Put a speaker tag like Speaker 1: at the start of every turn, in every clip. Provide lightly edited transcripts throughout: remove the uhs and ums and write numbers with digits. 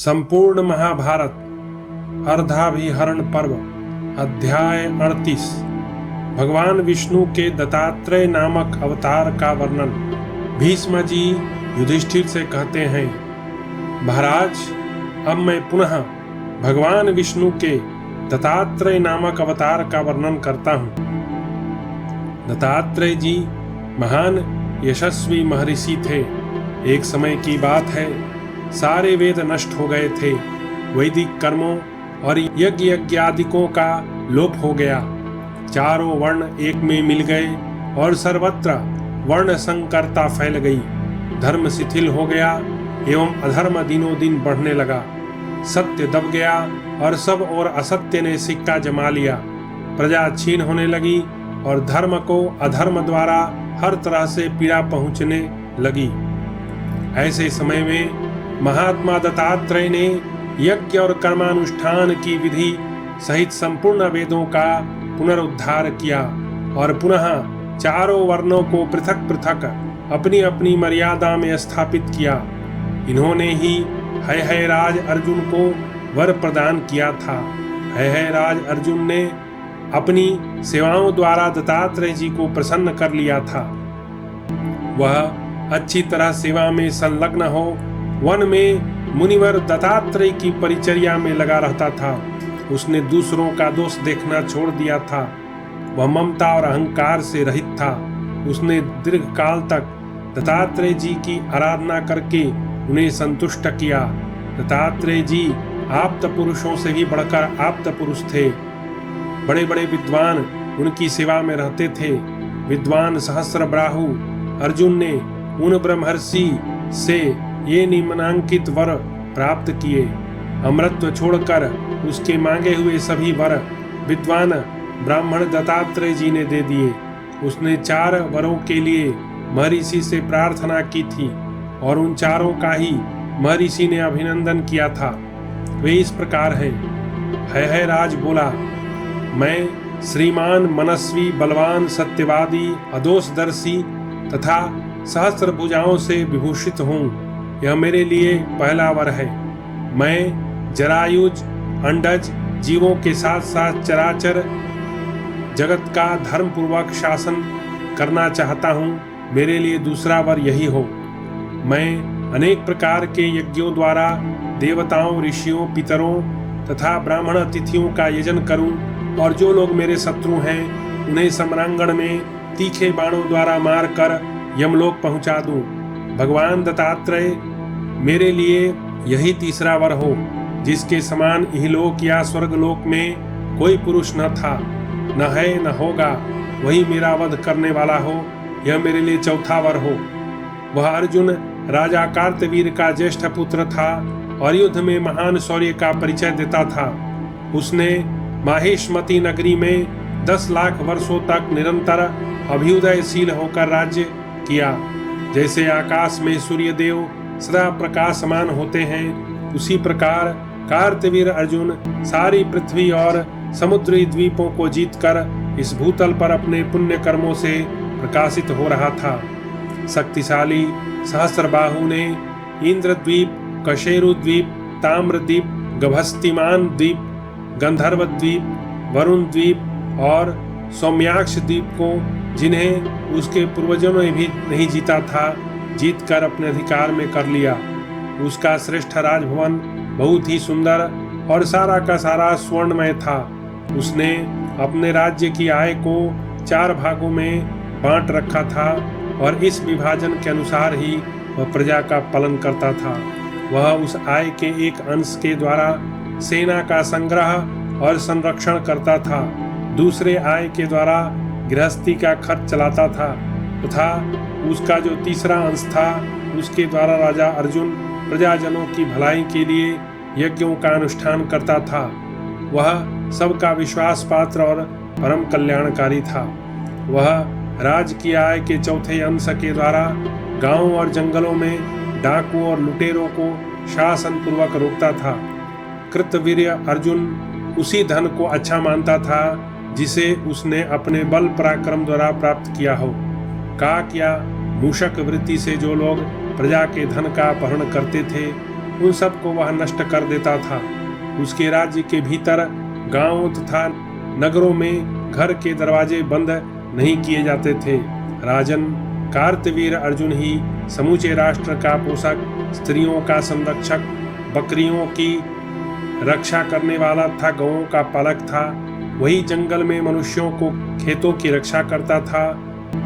Speaker 1: संपूर्ण महाभारत अर्धाभिहरण पर्व अध्याय 38 भगवान विष्णु के दत्तात्रेय नामक अवतार का वर्णन। भीष्म जी युधिष्ठिर से कहते हैं, महाराज, अब मैं पुनः भगवान विष्णु के दत्तात्रेय नामक अवतार का वर्णन करता हूँ। दत्तात्रेय जी महान यशस्वी महर्षि थे। एक समय की बात है, सारे वेद नष्ट हो गए थे। वैदिक कर्मों और यज्ञ यज्ञादिकों का लोप हो गया। चारों वर्ण एक में मिल गए और सर्वत्र वर्ण संकरता फैल गई। धर्म शिथिल हो गया एवं अधर्म दिनों दिन बढ़ने लगा। सत्य दब गया और सब और असत्य ने सिक्का जमा लिया। प्रजा छीन होने लगी और धर्म को अधर्म द्वारा हर तरह से पीड़ा पहुंचने लगी। ऐसे समय में महात्मा दत्तात्रेय ने यज्ञ और कर्मानुष्ठान की विधि सहित संपूर्ण वेदों का पुनरुद्धार किया और पुनः चारों वर्णों को पृथक पृथक अपनी अपनी मर्यादा में स्थापित किया। इन्होंने ही हैहयराज अर्जुन को वर प्रदान किया था। हैहयराज अर्जुन ने अपनी सेवाओं द्वारा दत्तात्रेय जी को प्रसन्न कर लिया था। वह अच्छी तरह सेवा में संलग्न हो वन में मुनिवर दत्तात्रेय की परिचर्या में लगा रहता था। उसने दूसरों का दोष देखना छोड़ दिया था। वह ममता और अहंकार से रहित था। उसने दीर्घ काल तक दत्तात्रेय जी की आराधना करके उन्हें संतुष्ट किया। दत्तात्रेय जी आप्त पुरुषों से भी बढ़कर आप्त पुरुष थे। बड़े बड़े विद्वान उनकी सेवा में रहते थे। विद्वान सहस्त्रबाहु अर्जुन ने उन ब्रह्मर्षि से ये निम्नांकित वर प्राप्त किए। अमृतत्व छोड़कर उसके मांगे हुए सभी वर विद्वान ब्राह्मण दत्तात्रेय जी ने दे दिए। उसने 4 वरों के लिए महर्षि से प्रार्थना की थी और उन चारों का ही महर्षि ने अभिनंदन किया था। वे इस प्रकार हैं। हैहयराज बोला, मैं श्रीमान मनस्वी बलवान सत्यवादी अदोषदर्शी तथा सहस्त्र भुजाओं से विभूषित हूँ। यह मेरे लिए पहला वर है। मैं जरायुज अंडज जीवों के साथ साथ चराचर जगत का धर्म पूर्वक शासन करना चाहता हूँ। मेरे लिए दूसरा वर यही हो। मैं अनेक प्रकार के यज्ञों द्वारा देवताओं, ऋषियों, पितरों तथा ब्राह्मण अतिथियों का यजन करूं और जो लोग मेरे शत्रु हैं उन्हें सम्रांगण में तीखे बाणों द्वारा मारकर यमलोक पहुंचा दूं। भगवान दत्तात्रेय मेरे लिए यही तीसरा वर हो, जिसके समान इहलोक या स्वर्गलोक में कोई पुरुष न था, न है, न होगा। वही मेरा वध करने वाला हो। यह मेरे लिए चौथा वर हो। वह अर्जुन राजा कार्तवीर का ज्येष्ठ पुत्र था और युद्ध में महान शौर्य का परिचय देता था। उसने माहेशमती नगरी में 10 लाख वर्षों तक निरंतर अभ्युदयशील होकर राज्य किया। जैसे आकाश में सूर्यदेव सदा प्रकाशमान होते हैं, उसी प्रकार कार्तवीर अर्जुन सारी पृथ्वी और समुद्री द्वीपों को जीतकर इस भूतल पर अपने पुण्य कर्मों से प्रकाशित हो रहा था। शक्तिशाली सहस्त्रबाहु ने इंद्रद्वीप, कशेरुद्वीप, ताम्रद्वीप, गभस्तिमान द्वीप, गंधर्व द्वीप, वरुण द्वीप और सौम्याक्ष द्वीप को, जिन्हें उसके पूर्वजों ने भी नहीं जीता था, जीतकर अपने अधिकार में कर लिया। उसका श्रेष्ठ राजभवन बहुत ही सुंदर और सारा का सारा स्वर्णमय था। उसने अपने राज्य की आय को 4 भागों में बांट रखा था और इस विभाजन के अनुसार ही वह प्रजा का पालन करता था। वह उस आय के एक अंश के द्वारा सेना का संग्रह और संरक्षण करता था। दूसरे आय के द्वारा गृहस्थी का खर्च चलाता था तथा उसका जो तीसरा अंश था, उसके द्वारा राजा अर्जुन प्रजाजनों की भलाई के लिए यज्ञों का अनुष्ठान करता था। वह सबका विश्वास पात्र और परम कल्याणकारी था। वह राज की आय के चौथे अंश के द्वारा गांवों और जंगलों में डाकुओं और लुटेरों को शासन पूर्वक रोकता था। कृतवीर्य अर्जुन उसी धन को अच्छा मानता था जिसे उसने अपने बल पराक्रम द्वारा प्राप्त किया हो। काक या मूषक वृत्ति से जो लोग प्रजा के धन का अपहरण करते थे, उन सबको वह नष्ट कर देता था। उसके राज्य के भीतर गांवों तथा नगरों में घर के दरवाजे बंद नहीं किए जाते थे। राजन, कार्तवीर अर्जुन ही समूचे राष्ट्र का पोषक, स्त्रियों का संरक्षक, बकरियों की रक्षा करने वाला था, गौओं का पालक था। वही जंगल में मनुष्यों को खेतों की रक्षा करता था।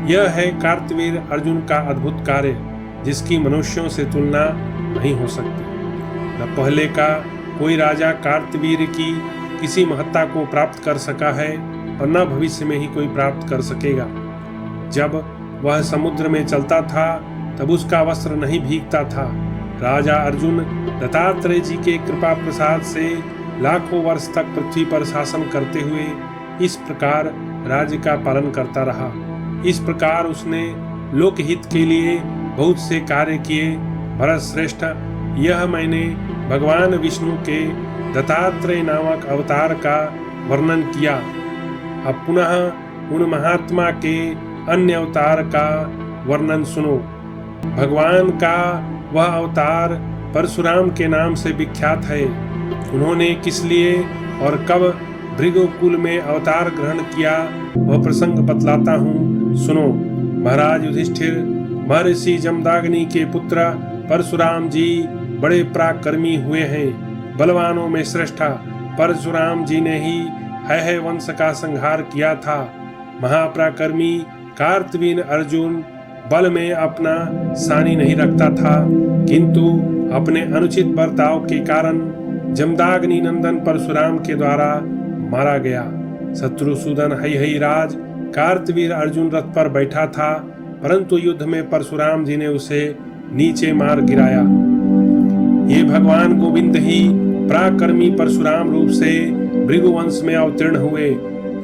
Speaker 1: यह है कार्तवीर अर्जुन का अद्भुत कार्य, जिसकी मनुष्यों से तुलना नहीं हो सकती। न पहले का कोई राजा कार्तवीर की किसी महत्ता को प्राप्त कर सका है और न भविष्य में ही कोई प्राप्त कर सकेगा। जब वह समुद्र में चलता था तब उसका वस्त्र नहीं भीगता था। राजा अर्जुन दत्तात्रेय जी के कृपा प्रसाद से लाखों वर्ष तक पृथ्वी पर शासन करते हुए इस प्रकार राज्य का पालन करता रहा। इस प्रकार उसने लोकहित के लिए बहुत से कार्य किए। भरत श्रेष्ठ, यह मैंने भगवान विष्णु के दत्तात्रेय नामक अवतार का वर्णन किया। अब पुनः उन महात्मा के अन्य अवतार का वर्णन सुनो। भगवान का वह अवतार परशुराम के नाम से विख्यात है। उन्होंने किस लिए और कब भृगुकुल में अवतार ग्रहण किया वह प्रसंग बतलाता हूँ, सुनो। महाराज युधिष्ठिर, महर्षि जमदाग्नि के पुत्र परशुराम जी बड़े पराक्रमी हुए हैं। बलवानों में श्रेष्ठ परशुराम जी ने ही है वंश का संहार किया था। महापराक्रमी कार्तवीर अर्जुन बल में अपना सानी नहीं रखता था, किंतु अपने अनुचित बर्ताव के कारण जमदाग्नि नंदन परशुराम के द्वारा मारा गया। शत्रुसूदन हई राज कार्तवीर अर्जुन रथ पर बैठा था, परंतु युद्ध में परशुराम जी ने उसे नीचे मार गिराया। ये भगवान गोविंद ही पराक्रमी परशुराम रूप से भृगुवंश में अवतीर्ण हुए।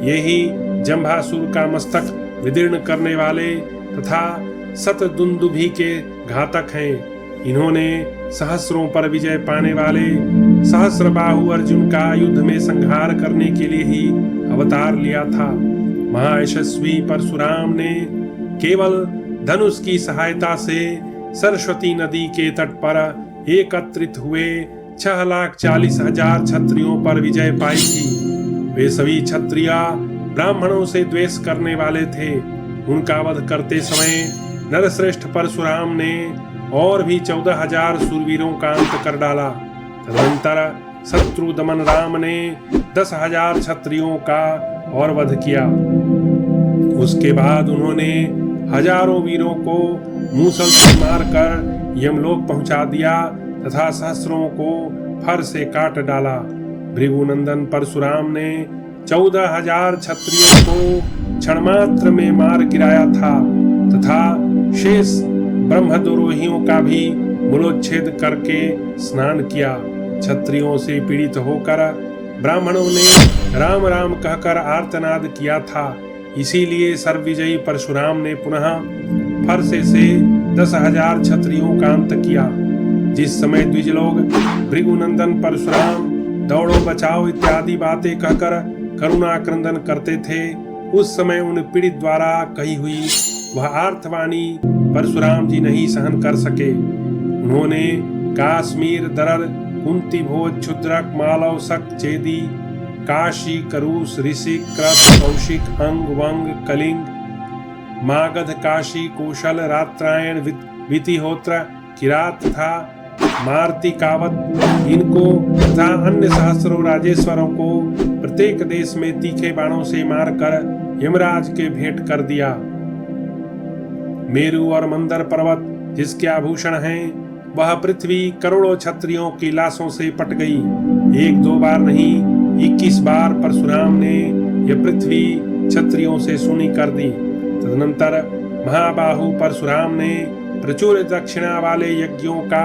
Speaker 1: यही जंभासुर का मस्तक विदीर्ण करने वाले तथा शतदुंदुभि के घातक हैं। इन्होंने सहस्रों पर विजय पाने वाले सहस्रबाहु अर्जुन का युद्ध में संहार करने के लिए ही अवतार लिया था। महायशस्वी परशुराम ने केवल धनुष की सहायता से सरस्वती नदी के तट पर एकत्रित हुए 6,40,000 क्षत्रियों पर विजय पाई थी। वे सभी क्षत्रिय ब्राह्मणों से द्वेष करने वाले थे। उनका वध करते समय नरश्रेष्ठ परशुराम ने और भी 14,000 शूरवीरों का अंत कर डाला। तदनंतर शत्रु दमन राम ने 10,000 क्षत्रियों का और वध किया। उसके बाद उन्होंने हजारों वीरों को मूसल से मारकर यमलोक पहुंचा दिया तथा सहस्रों को फर से काट डाला। भृगुनंदन परशुराम ने 14,000 क्षत्रियों को क्षणमात्र में मार गिराया था तथा शेष ब्रह्मद्रोहियों का भी मूलोच्छेद करके स्नान किया। क्षत्रियों से पीड़ित होकर ब्राह्मणों ने राम राम कहकर आर्तनाद किया था। इसीलिए सर्वविजयी परशुराम ने पुनः फरसे से 10,000 क्षत्रियों का अंत किया। जिस समय द्विज लोग भृगुनंदन परशुराम दौड़ो बचाओ इत्यादि बातें कहकर करुणा क्रंदन करते थे, उस समय उन पीड़ित द्वारा कही हुई वह आर्तवाणी परशुराम जी नहीं सहन कर सके। उन्होंने काश्मीर, दरर, कुंती भोज, क्षुद्रक, मालव, शक, चेदी, काशी, करूस, ऋषिक, क्रत, कौशिक, अंग, वंग, कलिंग, मागध, काशी, कौशल, रात्रायण, वितिहोत्र, किरात तथा मारती कावत इनको तथा अन्य सहस्रों राजेश्वरों को प्रत्येक देश में तीखे बाणों से मारकर यमराज के भेंट कर दिया। मेरु और मंदर पर्वत जिसके आभूषण हैं, वह पृथ्वी करोड़ों क्षत्रियों की लाशों से पट गई। 1-2 बार नहीं 21 बार परशुराम ने यह पृथ्वी क्षत्रियों से सूनी कर दी। तदनंतर महाबाहु परशुराम ने प्रचुर दक्षिणा वाले यज्ञों का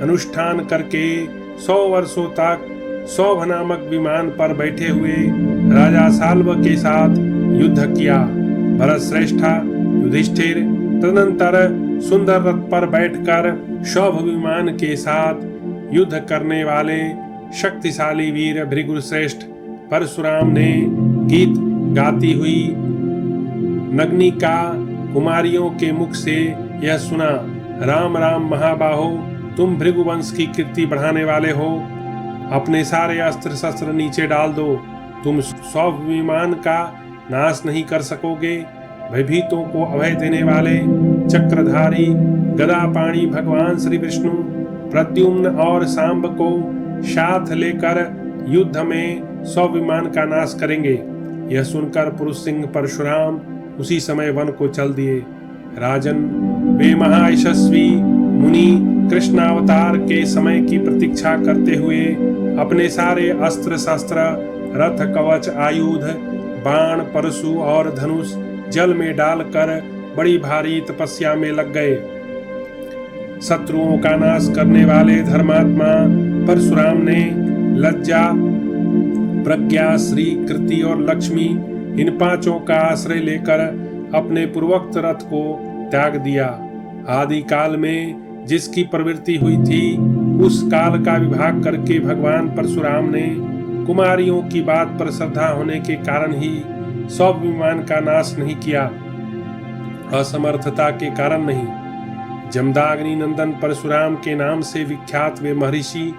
Speaker 1: अनुष्ठान करके 100 वर्षों तक सौभ नामक विमान पर बैठे हुए राजा साल्व के साथ युद्ध किया। भरत श्रेष्ठ युधिष्ठिर तदनंतर सुंदर रथ पर बैठकर सौभ विमान के साथ युद्ध करने वाले शक्तिशाली वीर भृगुश्रेष्ठ परशुराम ने गीत गाती हुई नग्निका कुमारियों के मुख से यह सुना, राम राम महाबाहो, तुम भृगुवंश की कीर्ति बढ़ाने वाले हो, अपने सारे अस्त्र शस्त्र नीचे डाल दो। तुम स्वाभिमान का नाश नहीं कर सकोगे। भयभीतों को अभय देने वाले चक्रधारी गदापाणी भगवान श्री विष्णु प्रद्युम्न और सांब को साथ लेकर युद्ध में स्वाभिमान का नाश करेंगे। यह सुनकर पुरुष सिंह परशुराम उसी समय वन को चल दिए। राजन, वे महायशस्वी मुनि कृष्णावतार के समय की प्रतीक्षा करते हुए अपने सारे अस्त्र शस्त्र, रथ, कवच, आयुध, बाण, परशु और धनुष जल में डालकर बड़ी भारी तपस्या में लग गए। शत्रुओं का नाश करने वाले धर्मात्मा परशुराम ने लज्जा, प्रज्ञा, श्री, कृति और लक्ष्मी इन पांचों का आश्रय लेकर अपने पूर्वोक्त रथ को त्याग दिया। आदि काल में जिसकी प्रवृत्ति हुई थी उस काल का विभाग करके भगवान परशुराम ने कुमारियों की बात पर श्रद्धा होने के कारण ही स्वाभिमान का नाश नहीं किया, असमर्थता के कारण नहीं। जमदाग्नि नंदन परशुराम के नाम से विख्यात वे महर्षि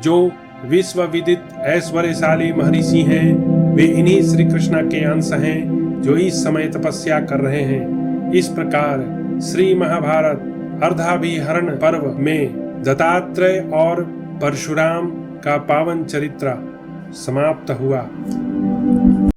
Speaker 1: जो विश्व विदित ऐश्वर्यशाली महर्षि हैं, वे इन्हीं श्री कृष्ण के अंश हैं जो इस समय तपस्या कर रहे हैं। इस प्रकार श्री महाभारत अर्धाभिहरण पर्व में दत्तात्रेय और परशुराम का पावन चरित्र समाप्त हुआ।